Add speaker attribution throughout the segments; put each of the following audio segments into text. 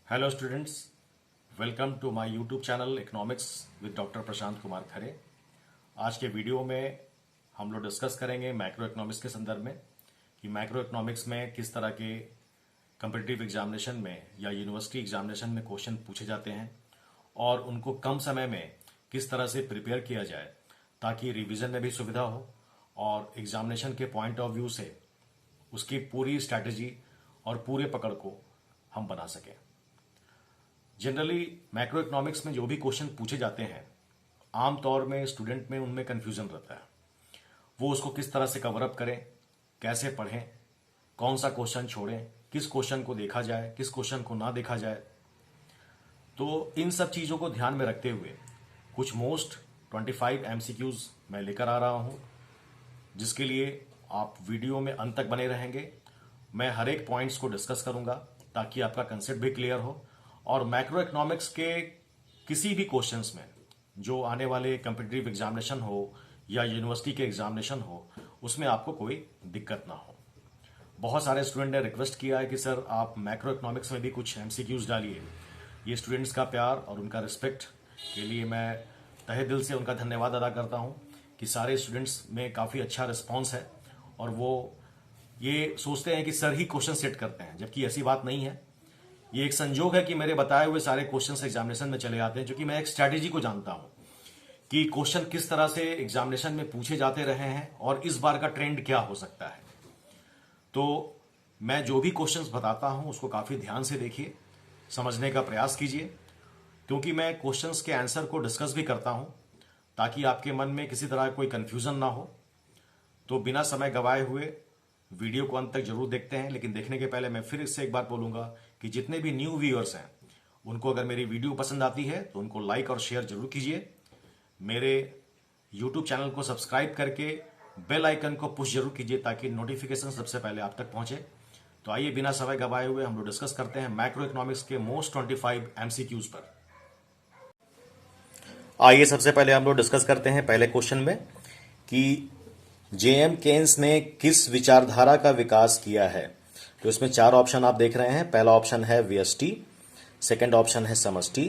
Speaker 1: Hello students, welcome to my YouTube channel economics with doctor Prashant Kumar Khare. आज के video में हम लोग डिस्कस करेंगे मैक्रो इकोनॉमिक्स के संदर्भ में कि मैक्रो इकोनॉमिक्स में किस तरह के कम्पिटिटिव एग्जामिनेशन में या यूनिवर्सिटी एग्जामिनेशन में क्वेश्चन पूछे जाते हैं और उनको कम समय में किस तरह से प्रिपेयर किया जाए ताकि रिवीजन में भी सुविधा हो और एग्जामिनेशन के पॉइंट ऑफ व्यू से उसकी पूरी स्ट्रैटेजी और पूरे पकड़ को हम बना सकें। जनरली मैक्रो इकोनॉमिक्स में जो भी क्वेश्चन पूछे जाते हैं आमतौर में स्टूडेंट में उनमें कंफ्यूजन रहता है, वो उसको किस तरह से कवर अप करें, कैसे पढ़ें, कौन सा क्वेश्चन छोड़ें, किस क्वेश्चन को देखा जाए, किस क्वेश्चन को ना देखा जाए। तो इन सब चीज़ों को ध्यान में रखते हुए कुछ मोस्ट 25 एमसीक्यूज मैं लेकर आ रहा हूं, जिसके लिए आप वीडियो में अंत तक बने रहेंगे। मैं हर एक पॉइंट्स को डिस्कस करूंगा ताकि आपका कंसेप्ट भी क्लियर हो और मैक्रो इकोनॉमिक्स के किसी भी क्वेश्चंस में जो आने वाले कम्पिटिटिव एग्जामिनेशन हो या यूनिवर्सिटी के एग्जामिनेशन हो उसमें आपको कोई दिक्कत ना हो। बहुत सारे स्टूडेंट ने रिक्वेस्ट किया है कि सर आप मैक्रो इकोनॉमिक्स में भी कुछ एमसीक्यूज डालिए। ये स्टूडेंट्स का प्यार और उनका रिस्पेक्ट के लिए मैं तहे दिल से उनका धन्यवाद अदा करता हूँ कि सारे स्टूडेंट्स में काफ़ी अच्छा रिस्पॉन्स है और वो ये सोचते हैं कि सर ही क्वेश्चन सेट करते हैं, जबकि ऐसी बात नहीं है। ये एक संजोग है कि मेरे बताए हुए सारे क्वेश्चंस एग्जामिनेशन में चले आते हैं, क्योंकि मैं एक स्ट्रैटेजी को जानता हूं कि क्वेश्चन किस तरह से एग्जामिनेशन में पूछे जाते रहे हैं और इस बार का ट्रेंड क्या हो सकता है। तो मैं जो भी क्वेश्चंस बताता हूं उसको काफी ध्यान से देखिए, समझने का प्रयास कीजिए, क्योंकि मैं क्वेश्चंस के आंसर को डिस्कस भी करता हूं ताकि आपके मन में किसी तरह कोई कंफ्यूजन ना हो। तो बिना समय गवाए हुए वीडियो को अंत तक जरूर देखते हैं। लेकिन देखने के पहले मैं फिर इससे एक बार बोलूंगा कि जितने भी न्यू व्यूअर्स हैं उनको अगर मेरी वीडियो पसंद आती है तो उनको लाइक और शेयर जरूर कीजिए। मेरे यूट्यूब चैनल को सब्सक्राइब करके बेल आइकन को पुश जरूर कीजिए ताकि नोटिफिकेशन सबसे पहले आप तक पहुंचे। तो आइए बिना समय गवाए हुए हम लोग डिस्कस करते हैं मैक्रो इकोनॉमिक्स के मोस्ट 25 एमसीक्यूज पर। आइए सबसे पहले हम लोग डिस्कस करते हैं पहले क्वेश्चन में कि जेएम केन्स ने किस विचारधारा का विकास किया है। तो इसमें 4 ऑप्शन आप देख रहे हैं। पहला ऑप्शन है व्यष्टि, सेकंड ऑप्शन है समष्टि,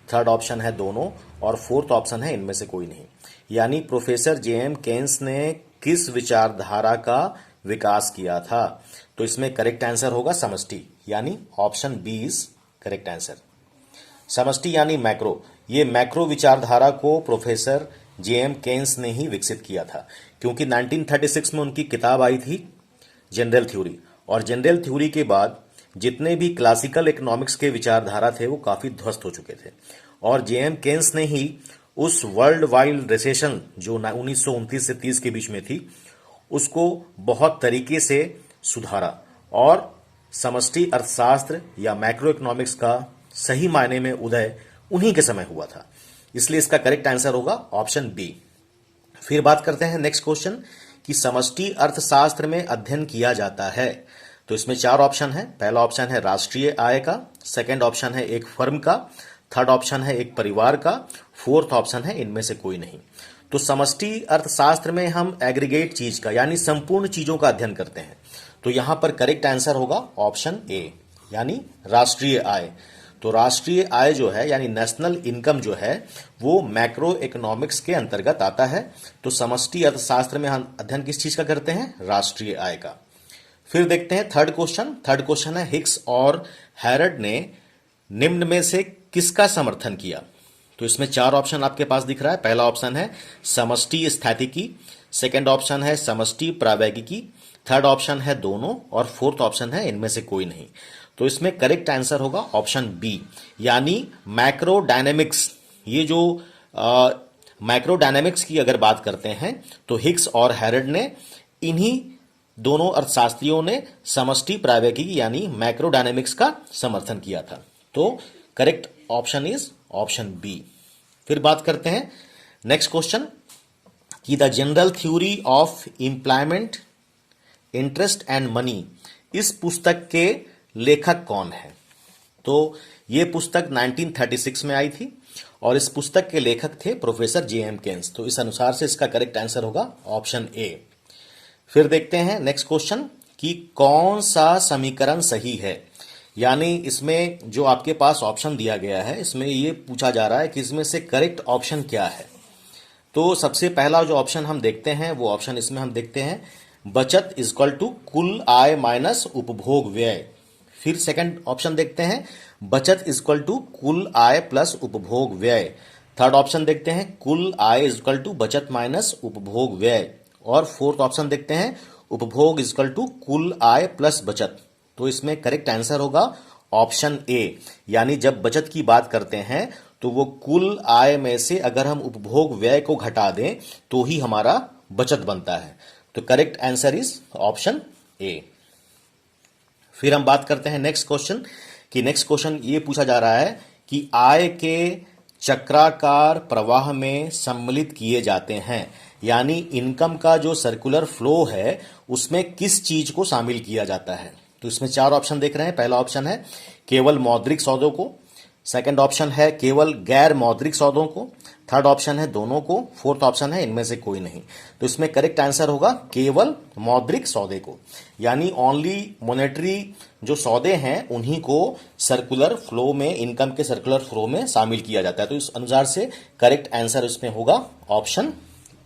Speaker 1: थर्ड ऑप्शन है दोनों और फोर्थ ऑप्शन है इनमें से कोई नहीं। यानी प्रोफेसर जेएम केन्स ने किस विचारधारा का विकास किया था। तो इसमें करेक्ट आंसर होगा समष्टि, यानी option B is correct answer. समष्टि यानी मैक्रो, ये मैक्रो विचारधारा को प्रोफेसर जेएम केन्स ने ही विकसित किया था, क्योंकि 1936 में उनकी किताब आई थी जनरल थ्योरी, और जनरल थ्योरी के बाद जितने भी क्लासिकल इकोनॉमिक्स के विचारधारा थे वो काफी ध्वस्त हो चुके थे, और जेएम केन्स ने ही उस वर्ल्ड वाइड रिसेशन जो 1929 से 30 के बीच में थी उसको बहुत तरीके से सुधारा, और समष्टि अर्थशास्त्र या मैक्रो इकोनॉमिक्स का सही मायने में उदय उन्हीं के समय हुआ था। इसलिए इसका करेक्ट आंसर होगा ऑप्शन बी। फिर बात करते हैं नेक्स्ट क्वेश्चन कि समष्टि अर्थशास्त्र में अध्ययन किया जाता है। तो इसमें 4 ऑप्शन है। पहला ऑप्शन है राष्ट्रीय आय का, सेकंड ऑप्शन है एक फर्म का, थर्ड ऑप्शन है एक परिवार का, फोर्थ ऑप्शन है इनमें से कोई नहीं। तो समष्टि अर्थशास्त्र में हम एग्रीगेट चीज का यानी संपूर्ण चीजों का अध्ययन करते हैं। तो यहां पर करेक्ट आंसर होगा ऑप्शन ए, यानी राष्ट्रीय आय। तो राष्ट्रीय आय जो है यानी नेशनल इनकम जो है वो मैक्रो इकोनॉमिक्स के अंतर्गत आता है। तो समष्टि अर्थशास्त्र में हम अध्ययन किस चीज का करते हैं, राष्ट्रीय आय का। फिर देखते हैं थर्ड क्वेश्चन। थर्ड क्वेश्चन है हिक्स और हैरड ने निम्न में से किसका समर्थन किया। तो इसमें 4 ऑप्शन आपके पास दिख रहा है। पहला ऑप्शन है समष्टि स्थैतिकी, सेकंड ऑप्शन है समष्टि प्रावैगिकी, थर्ड ऑप्शन है दोनों और फोर्थ ऑप्शन है इनमें से कोई नहीं। तो इसमें करेक्ट आंसर होगा ऑप्शन बी, यानी मैक्रो डायनेमिक्स। ये जो मैक्रो डायनेमिक्स की अगर बात करते हैं तो हिक्स और हैरड ने, इन्हीं दोनों अर्थशास्त्रियों ने समष्टि प्रावैगिकी यानी मैक्रो डायनेमिक्स का समर्थन किया था। तो correct option is option B. फिर बात करते हैं नेक्स्ट क्वेश्चन कि the general theory of employment, interest and money, इस पुस्तक के लेखक कौन है। तो ये पुस्तक 1936 में आई थी और इस पुस्तक के लेखक थे प्रोफेसर जेएम केन्स। तो इस अनुसार से इसका करेक्ट आंसर होगा ऑप्शन ए। फिर देखते हैं नेक्स्ट क्वेश्चन कि कौन सा समीकरण सही है। यानी इसमें जो आपके पास ऑप्शन दिया गया है, इसमें ये पूछा जा रहा है कि इसमें से करेक्ट ऑप्शन क्या है। तो सबसे पहला जो ऑप्शन हम देखते हैं, वो ऑप्शन इसमें हम देखते हैं, बचत इक्वल टू कुल आय माइनस उपभोग व्यय। फिर सेकंड ऑप्शन देखते हैं, बचत इक्वल टू कुल आय प्लस उपभोग व्यय। थर्ड ऑप्शन देखते हैं, कुल आय इक्वल टू बचत माइनस उपभोग व्यय। और फोर्थ ऑप्शन देखते हैं, उपभोग इक्वल टू कुल आय प्लस बचत। तो इसमें करेक्ट आंसर होगा ऑप्शन ए, यानी जब बचत की बात करते हैं तो वो कुल आय में से अगर हम उपभोग व्यय को घटा दें तो ही हमारा बचत बनता है। तो correct answer is option A. फिर हम बात करते हैं नेक्स्ट क्वेश्चन कि नेक्स्ट क्वेश्चन ये पूछा जा रहा है कि आय के चक्राकार प्रवाह में सम्मिलित किए जाते हैं, यानी इनकम का जो सर्कुलर फ्लो है उसमें किस चीज को शामिल किया जाता है। तो इसमें चार ऑप्शन देख रहे हैं। पहला ऑप्शन है केवल मौद्रिक सौदों को, सेकंड ऑप्शन है केवल गैर मौद्रिक सौदों को, थर्ड ऑप्शन है दोनों को, फोर्थ ऑप्शन है इनमें से कोई नहीं। तो इसमें करेक्ट आंसर होगा केवल मौद्रिक सौदे को, यानी ओनली मॉनेटरी जो सौदे हैं उन्हीं को सर्कुलर फ्लो में, इनकम के सर्कुलर फ्लो में शामिल किया जाता है। तो इस अनुसार से करेक्ट आंसर इसमें होगा ऑप्शन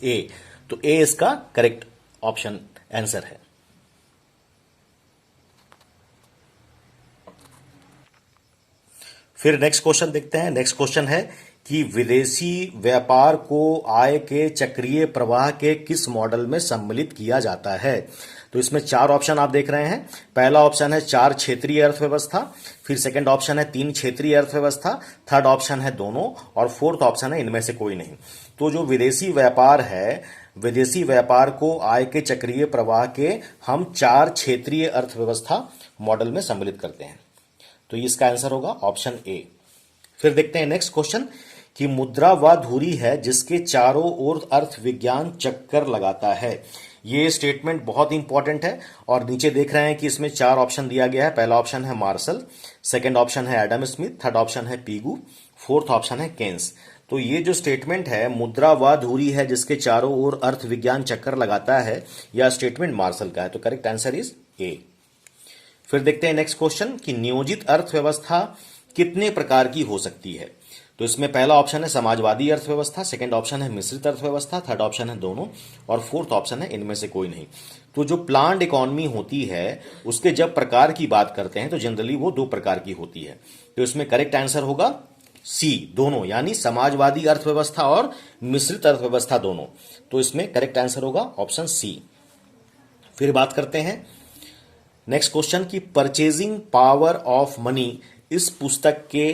Speaker 1: ए। तो ए इसका करेक्ट ऑप्शन आंसर है। फिर नेक्स्ट क्वेश्चन देखते हैं। नेक्स्ट क्वेश्चन है कि विदेशी व्यापार को आय के चक्रीय प्रवाह के किस मॉडल में सम्मिलित किया जाता है। तो इसमें चार ऑप्शन आप देख रहे हैं। पहला ऑप्शन है 4 क्षेत्रीय अर्थव्यवस्था, फिर सेकंड ऑप्शन है 3 क्षेत्रीय अर्थव्यवस्था, थर्ड ऑप्शन है दोनों, और फोर्थ ऑप्शन है इनमें से कोई नहीं। तो जो विदेशी व्यापार है, विदेशी व्यापार को आय के चक्रीय प्रवाह के हम 4 क्षेत्रीय अर्थव्यवस्था मॉडल में सम्मिलित करते हैं। तो इसका आंसर होगा ऑप्शन ए। फिर देखते हैं नेक्स्ट क्वेश्चन कि मुद्रा वह धुरी है जिसके चारों ओर अर्थ विज्ञान चक्कर लगाता है। ये स्टेटमेंट बहुत इंपॉर्टेंट है और नीचे देख रहे हैं कि इसमें चार ऑप्शन दिया गया है। पहला ऑप्शन है मार्शल, सेकंड ऑप्शन है एडम स्मिथ, थर्ड ऑप्शन है पीगू, फोर्थ ऑप्शन है केन्स। तो ये जो स्टेटमेंट है मुद्रा वह धुरी है जिसके चारों ओर अर्थ विज्ञान चक्कर लगाता है, यह स्टेटमेंट मार्शल का है। तो करेक्ट आंसर इज ए। फिर देखते हैं नेक्स्ट क्वेश्चन कि नियोजित अर्थव्यवस्था कितने प्रकार की हो सकती है। तो इसमें पहला ऑप्शन है समाजवादी अर्थव्यवस्था, सेकंड ऑप्शन है मिश्रित अर्थव्यवस्था, थर्ड ऑप्शन है दोनों, और फोर्थ ऑप्शन है इनमें से कोई नहीं। तो जो प्लान्ड इकोनॉमी होती है उसके जब प्रकार की बात करते हैं तो जनरली वो 2 प्रकार की होती है। तो इसमें करेक्ट आंसर होगा सी, दोनों, यानी समाजवादी अर्थव्यवस्था और मिश्रित अर्थव्यवस्था दोनों। तो इसमें करेक्ट आंसर होगा ऑप्शन सी। फिर बात करते हैं नेक्स्ट क्वेश्चन की परचेजिंग पावर ऑफ मनी, इस पुस्तक के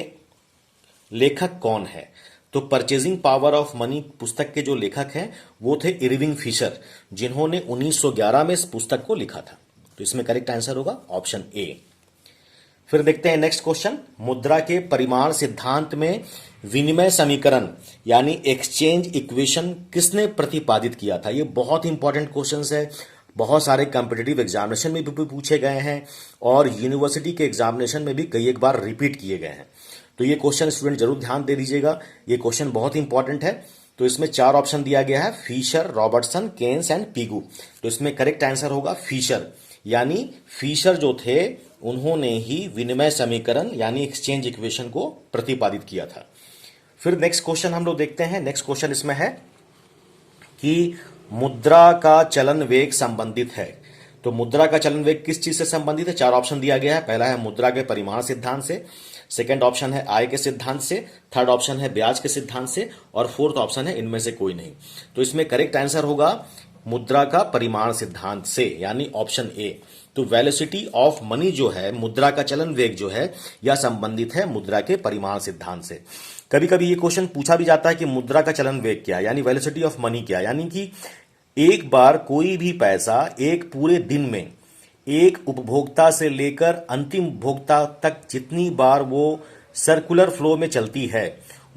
Speaker 1: लेखक कौन है। तो परचेजिंग पावर ऑफ मनी पुस्तक के जो लेखक हैं वो थे इरविंग फिशर, जिन्होंने 1911 में इस पुस्तक को लिखा था। तो इसमें करेक्ट आंसर होगा ऑप्शन ए। फिर देखते हैं नेक्स्ट क्वेश्चन, मुद्रा के परिमाण सिद्धांत में विनिमय समीकरण यानी एक्सचेंज इक्वेशन किसने प्रतिपादित किया था। ये बहुत इंपॉर्टेंट क्वेश्चन है, बहुत सारे कॉम्पिटिटिव एग्जामिनेशन में भी पूछे गए हैं और यूनिवर्सिटी के एग्जामिनेशन में भी कई एक बार रिपीट किए गए हैं। तो ये क्वेश्चन स्टूडेंट जरूर ध्यान दे दीजिएगा, ये क्वेश्चन बहुत इंपॉर्टेंट है। तो इसमें 4 ऑप्शन दिया गया है, Fisher, Robertson, Keynes and Pigou. तो इसमें करेक्ट आंसर होगा फिशर, यानी फिशर जो थे उन्होंने ही विनिमय समीकरण यानी एक्सचेंज इक्वेशन को प्रतिपादित किया था। फिर नेक्स्ट क्वेश्चन हम लोग देखते हैं। नेक्स्ट क्वेश्चन इसमें है कि मुद्रा का चलन वेग संबंधित है। तो मुद्रा का चलन वेग किस चीज से संबंधित है। 4 ऑप्शन दिया गया है। पहला है मुद्रा के परिमाण सिद्धांत से, सेकंड ऑप्शन है आय के सिद्धांत से, थर्ड ऑप्शन है ब्याज के सिद्धांत से, और फोर्थ ऑप्शन है इनमें से कोई नहीं। तो इसमें करेक्ट आंसर होगा मुद्रा का परिमाण सिद्धांत से, यानी ऑप्शन ए। तो वेलोसिटी ऑफ मनी जो है, मुद्रा का चलन वेग जो है, यह संबंधित है मुद्रा के परिमाण सिद्धांत से। कभी कभी ये क्वेश्चन पूछा भी जाता है कि मुद्रा का चलन वेग क्या है, यानी वेलोसिटी ऑफ मनी क्या है, यानी कि एक बार कोई भी पैसा एक पूरे दिन में एक उपभोक्ता से लेकर अंतिम उपभोक्ता तक जितनी बार वो सर्कुलर फ्लो में चलती है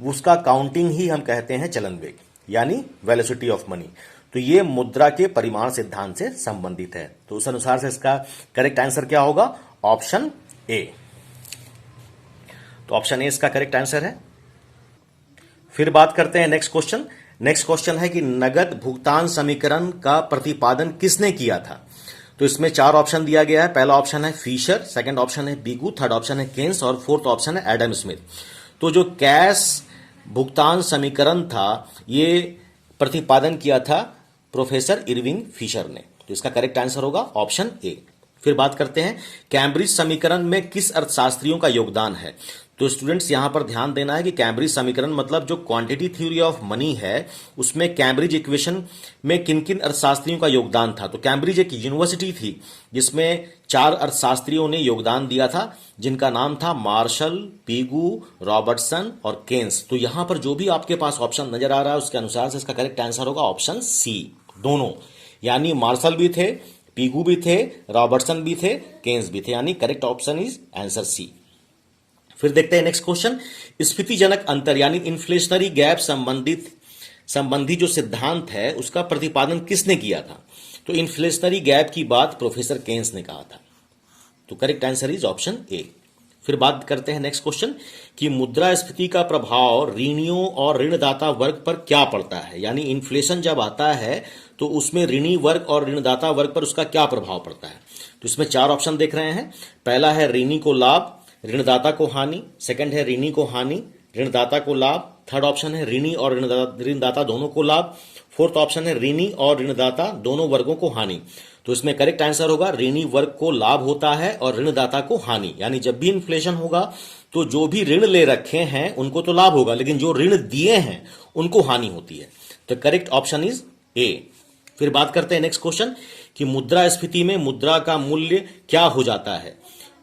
Speaker 1: उसका काउंटिंग ही हम कहते हैं चलन वेग, यानी वेलोसिटी ऑफ मनी। तो ये मुद्रा के परिमाण सिद्धांत से संबंधित है। तो उस अनुसार से इसका करेक्ट आंसर क्या होगा, ऑप्शन ए। तो ऑप्शन ए इसका करेक्ट आंसर है। फिर बात करते हैं नेक्स्ट क्वेश्चन। नेक्स्ट क्वेश्चन है कि नगद भुगतान समीकरण का प्रतिपादन किसने किया था। तो इसमें चार ऑप्शन दिया गया है। पहला ऑप्शन है फिशर, सेकंड ऑप्शन है बीगू, थर्ड ऑप्शन है केन्स और फोर्थ ऑप्शन है एडम स्मिथ। तो जो कैश भुगतान समीकरण था ये प्रतिपादन किया था प्रोफेसर इरविंग फिशर ने। तो इसका करेक्ट आंसर होगा ऑप्शन ए। फिर बात करते हैं कैम्ब्रिज समीकरण में किस अर्थशास्त्रियों का योगदान है। तो स्टूडेंट्स यहां पर ध्यान देना है कि कैम्ब्रिज समीकरण मतलब जो क्वांटिटी थ्योरी ऑफ मनी है उसमें कैम्ब्रिज इक्वेशन में किन किन अर्थशास्त्रियों का योगदान था। तो कैम्ब्रिज एक यूनिवर्सिटी थी जिसमें चार अर्थशास्त्रियों ने योगदान दिया था जिनका नाम था मार्शल, पीगू, रॉबर्टसन और केन्स। तो यहां पर जो भी आपके पास ऑप्शन नजर आ रहा है उसके अनुसार से इसका करेक्ट आंसर होगा ऑप्शन सी, दोनों। यानी मार्शल भी थे, पीगू भी थे, रॉबर्टसन भी थे, केन्स भी थे, यानी correct option is answer C. फिर देखते हैं नेक्स्ट क्वेश्चन, स्फीतिजनक अंतर यानी इन्फ्लेशनरी गैप संबंधी जो सिद्धांत है उसका प्रतिपादन किसने किया था। तो इन्फ्लेशनरी गैप की बात प्रोफेसर केन्स ने कहा था। तो correct answer is option A. फिर बात करते हैं नेक्स्ट क्वेश्चन कि मुद्रास्फीति का प्रभाव ऋणियों और ऋणदाता वर्ग पर क्या पड़ता है। यानी इन्फ्लेशन जब आता है तो उसमें ऋणी वर्ग और ऋणदाता वर्ग पर उसका क्या प्रभाव पड़ता है। तो इसमें चार ऑप्शन देख रहे हैं। पहला है ऋणी को लाभ, ऋणदाता को हानि, सेकंड है ऋणी को हानि, ऋणदाता को लाभ, थर्ड ऑप्शन है ऋणी और ऋणदाता दोनों को लाभ, फोर्थ ऑप्शन है ऋणी और ऋणदाता दोनों वर्गों को हानि। तो इसमें करेक्ट आंसर होगा ऋणी वर्ग को लाभ होता है और ऋणदाता को हानि। यानी जब भी इन्फ्लेशन होगा तो जो भी ऋण ले रखे हैं उनको तो लाभ होगा लेकिन जो ऋण दिए हैं उनको हानि होती है। तो करेक्ट ऑप्शन इज ए। फिर बात करते हैं नेक्स्ट क्वेश्चन कि मुद्रास्फीति में मुद्रा का मूल्य क्या हो जाता है।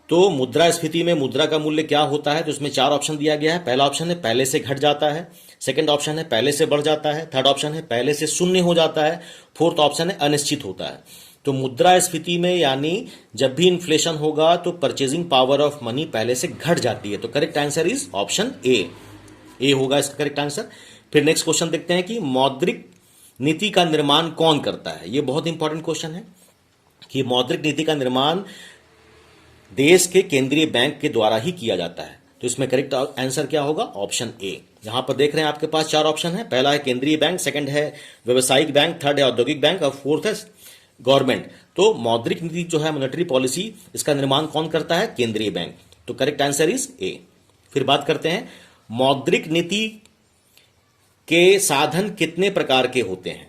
Speaker 1: तो मुद्रास्फीति में मुद्रा का मूल्य क्या होता है। तो इसमें चार ऑप्शन दिया गया है। पहला ऑप्शन है पहले से घट जाता है, सेकंड ऑप्शन है पहले से बढ़ जाता है, थर्ड ऑप्शन है पहले से शून्य हो जाता है, फोर्थ ऑप्शन है अनिश्चित होता है। तो मुद्रास्फीति में यानी जब भी इन्फ्लेशन होगा तो परचेजिंग पावर ऑफ मनी पहले से घट जाती है। तो correct answer is option A होगा इसका करेक्ट आंसर। फिर नेक्स्ट क्वेश्चन देखते हैं कि मौद्रिक नीति का निर्माण कौन करता है। यह बहुत इंपॉर्टेंट क्वेश्चन है कि मौद्रिक नीति का निर्माण देश के केंद्रीय बैंक के द्वारा ही किया जाता है। तो इसमें करेक्ट आंसर क्या होगा ऑप्शन ए। यहां पर देख रहे हैं आपके पास चार ऑप्शन है। पहला है केंद्रीय बैंक, सेकंड है व्यावसायिक बैंक, थर्ड है औद्योगिक बैंक और फोर्थ है गवर्नमेंट। तो मौद्रिक नीति जो है मॉनेटरी पॉलिसी इसका निर्माण कौन करता है, केंद्रीय बैंक। तो करेक्ट आंसर इज ए। फिर बात करते हैं मौद्रिक नीति के साधन कितने प्रकार के होते हैं।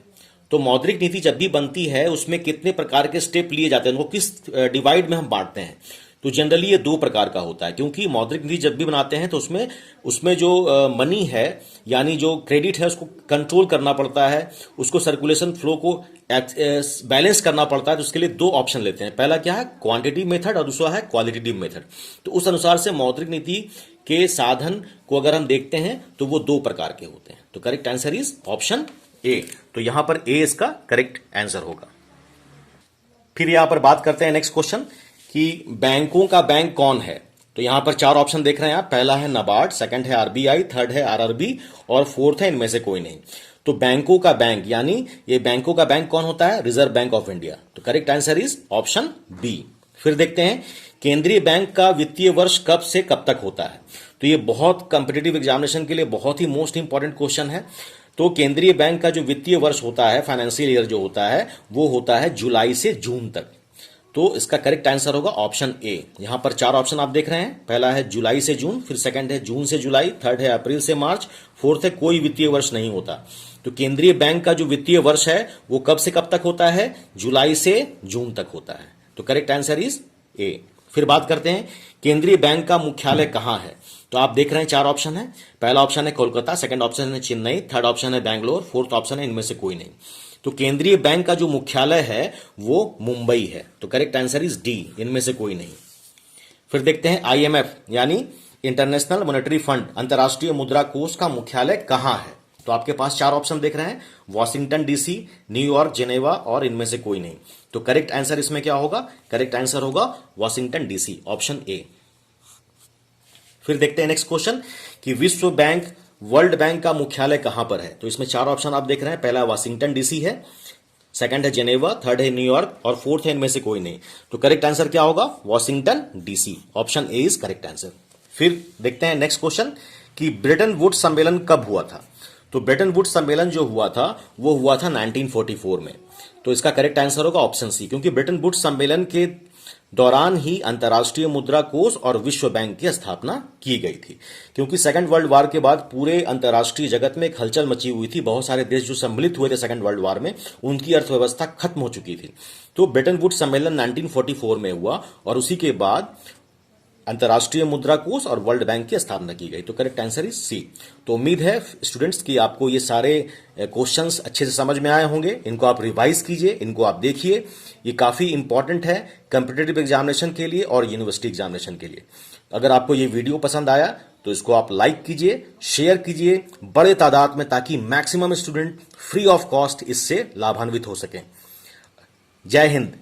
Speaker 1: तो मौद्रिक नीति जब भी बनती है उसमें कितने प्रकार के स्टेप लिए जाते हैं, उनको किस डिवाइड में हम बांटते हैं। तो जनरली ये दो प्रकार का होता है क्योंकि मौद्रिक नीति जब भी बनाते हैं तो उसमें जो मनी है यानी जो क्रेडिट है उसको कंट्रोल करना पड़ता है, उसको सर्कुलेशन फ्लो को बैलेंस करना पड़ता है। तो उसके लिए दो ऑप्शन लेते हैं। पहला क्या है क्वांटिटी मेथड और दूसरा है क्वालिटेटिव मेथड। तो उस अनुसार से मौद्रिक नीति के साधन को अगर हम देखते हैं तो वो दो प्रकार के होते हैं। तो correct answer is option A. तो यहां पर ए इसका करेक्ट आंसर होगा। फिर यहां पर बात करते हैं नेक्स्ट क्वेश्चन कि बैंकों का बैंक कौन है। तो यहां पर चार ऑप्शन देख रहे हैं आप। पहला है नाबार्ड, सेकंड है आरबीआई, थर्ड है आरआरबी और फोर्थ है इनमें से कोई नहीं। तो बैंकों का बैंक यानी ये बैंकों का बैंक कौन होता है, रिजर्व बैंक ऑफ इंडिया। तो correct answer is option B. फिर देखते हैं केंद्रीय बैंक का वित्तीय वर्ष कब से कब तक होता है। तो ये बहुत कंपिटिटिव एग्जामिनेशन के लिए बहुत ही मोस्ट इंपॉर्टेंट क्वेश्चन है। तो केंद्रीय बैंक का जो वित्तीय वर्ष होता है, फाइनेंशियल ईयर जो होता है, वो होता है जुलाई से जून तक। तो इसका करेक्ट आंसर होगा ऑप्शन ए। यहां पर चार ऑप्शन आप देख रहे हैं। पहला है जुलाई से जून, फिर सेकंड है जून से जुलाई, थर्ड है अप्रैल से मार्च, फोर्थ है कोई वित्तीय वर्ष नहीं होता। तो केंद्रीय बैंक का जो वित्तीय वर्ष है वो कब से कब तक होता है, जुलाई से जून तक होता है। तो करेक्ट आंसर इज ए। फिर बात करते हैं केंद्रीय बैंक का मुख्यालय कहां है। तो आप देख रहे हैं चार ऑप्शन है। पहला ऑप्शन है कोलकाता, सेकंड ऑप्शन है चेन्नई, थर्ड ऑप्शन है बैंगलोर, फोर्थ ऑप्शन है इनमें से कोई नहीं। तो केंद्रीय बैंक का जो मुख्यालय है वो मुंबई है। तो करेक्ट आंसर इज डी, इनमें से कोई नहीं। फिर देखते हैं आईएमएफ यानी इंटरनेशनल मॉनेटरी फंड, अंतर्राष्ट्रीय मुद्रा कोष का मुख्यालय कहां है। तो आपके पास चार ऑप्शन देख रहे हैं, वॉशिंगटन डीसी, न्यूयॉर्क, जेनेवा और इनमें से कोई नहीं। तो करेक्ट आंसर इसमें क्या होगा, करेक्ट आंसर होगा वॉशिंगटन डीसी, ऑप्शन ए। फिर देखते हैं नेक्स्ट क्वेश्चन कि विश्व बैंक, वर्ल्ड बैंक का मुख्यालय कहां पर है। तो इसमें चार ऑप्शन आप देख रहे हैं। पहला वाशिंगटन डीसी है, सेकंड है जेनेवा, थर्ड है न्यूयॉर्क और फोर्थ है इनमें से कोई नहीं। तो करेक्ट आंसर क्या होगा, Washington DC, option A is correct answer. फिर देखते हैं नेक्स्ट क्वेश्चन कि ब्रेटन वुड्स सम्मेलन कब हुआ था। तो ब्रेटन वुड्स सम्मेलन जो हुआ था वो हुआ था 1944 में। तो इसका करेक्ट आंसर होगा ऑप्शन सी, क्योंकि ब्रेटन वुड्स सम्मेलन के दौरान ही अंतर्राष्ट्रीय मुद्रा कोष और विश्व बैंक की स्थापना की गई थी। क्योंकि सेकंड वर्ल्ड वार के बाद पूरे अंतर्राष्ट्रीय जगत में एक हलचल मची हुई थी, बहुत सारे देश जो सम्मिलित हुए थे सेकंड वर्ल्ड वार में, उनकी अर्थव्यवस्था खत्म हो चुकी थी। तो ब्रेटन वुड्स सम्मेलन 1944 में हुआ और उसी के बाद अंतर्राष्ट्रीय मुद्रा कोष और वर्ल्ड बैंक की स्थापना की गई। तो करेक्ट आंसर इज सी। तो उम्मीद है स्टूडेंट्स कि आपको ये सारे क्वेश्चंस अच्छे से समझ में आए होंगे। इनको आप रिवाइज कीजिए, इनको आप देखिए, ये काफी इंपॉर्टेंट है कॉम्पिटिटिव एग्जामिनेशन के लिए और यूनिवर्सिटी एग्जामिनेशन के लिए। अगर आपको ये वीडियो पसंद आया तो इसको आप लाइक कीजिए, शेयर कीजिए बड़े तादाद में, ताकि maximum student free of cost इससे लाभान्वित हो सकें। जय हिंद।